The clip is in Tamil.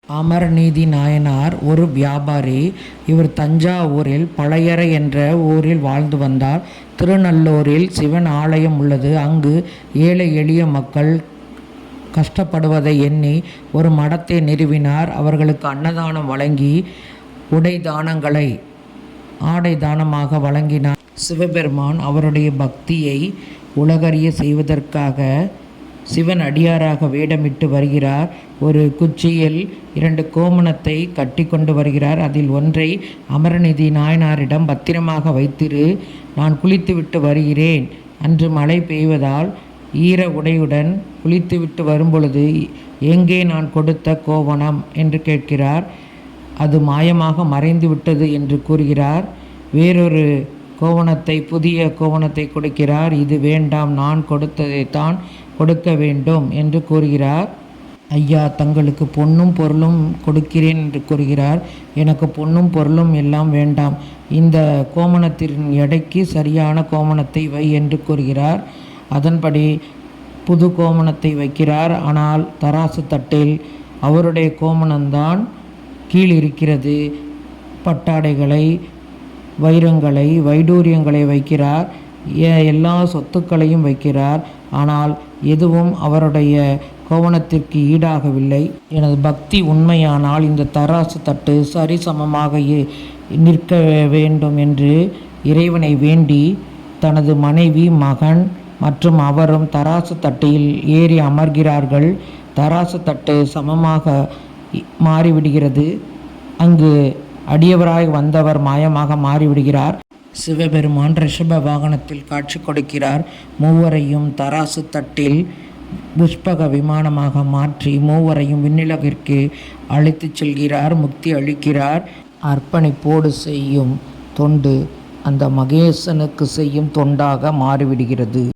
அமரநீதி நாயனார் ஒரு வியாபாரி. இவர் தஞ்சாவூரில் பழையறை என்ற ஊரில் வாழ்ந்து வந்தார். திருநள்ளூரில் சிவன் ஆலயம் உள்ளது. அங்கு ஏழை எளிய மக்கள் கஷ்டப்படுவதை எண்ணி ஒரு மடத்தை நிறுவினார். அவர்களுக்கு அன்னதானம் வழங்கி உடை தானங்களை ஆடை தானமாக வழங்கினார். சிவபெருமான் அவருடைய பக்தியை உலகறிய செய்வதற்காக சிவன் அடியாராக வேடமிட்டு வருகிறார். ஒரு குச்சியில் 2 கோமணத்தை கட்டி கொண்டு வருகிறார். அதில் ஒன்றை அமரநிதி நாயனாரிடம் பத்திரமாக வைத்திரு, நான் குளித்துவிட்டு வருகிறேன். அன்று மழை பெய்வதால் ஈர உடையுடன் குளித்துவிட்டு வரும்பொழுது எங்கே நான் கொடுத்த கோவணம் என்று கேட்கிறார். அது மாயமாக மறைந்து விட்டது என்று கூறுகிறார். வேறொரு கோவணத்தை புதிய கோவணத்தை கொடுக்கிறார். இது வேண்டாம், நான் கொடுத்ததைத்தான் கொடுக்க வேண்டும் என்று கூறுகிறார். ஐயா, தங்களுக்கு பொன்னும் பொருளும் கொடுக்கிறேன் என்று கூறுகிறார். எனக்கு பொன்னும் பொருளும் எல்லாம் வேண்டாம், இந்த கோமணத்தின் எடைக்கு சரியான கோமணத்தை வை என்று கூறுகிறார். அதன்படி புது கோமணத்தை வைக்கிறார். ஆனால் தராசு தட்டில் அவருடைய கோமணம்தான் கீழ் இருக்கிறது. பட்டாடைகளை, வைரங்களை, வைடூரியங்களை வைக்கிறார். எல்லா சொத்துக்களையும் வைக்கிறார். ஆனால் எதுவும் அவருடைய கோவணத்திற்கு ஈடாகவில்லை. எனது பக்தி உண்மையானால் இந்த தராசு தட்டு சரிசமமாக நிற்க வேண்டும் என்று இறைவனை வேண்டி தனது மனைவி, மகன் மற்றும் அவரும் தராசு தட்டில் ஏறி அமர்கிறார்கள். தராசு தட்டு சமமாக மாறிவிடுகிறது. அங்கு அடியவராய் வந்தவர் மாயமாக மாறிவிடுகிறார். சிவபெருமான் ரிஷப வாகனத்தில் காட்சி கொடுக்கிறார். மூவரையும் தராசு தட்டில் புஷ்பக விமானமாக மாற்றி மூவரையும் விண்ணுலகிற்கு அழைத்துச் செல்கிறார். முக்தி அளிக்கிறார். அர்ப்பணிப்போடு செய்யும் தொண்டு அந்த மகேசனுக்கு செய்யும் தொண்டாக மாறிவிடுகிறது.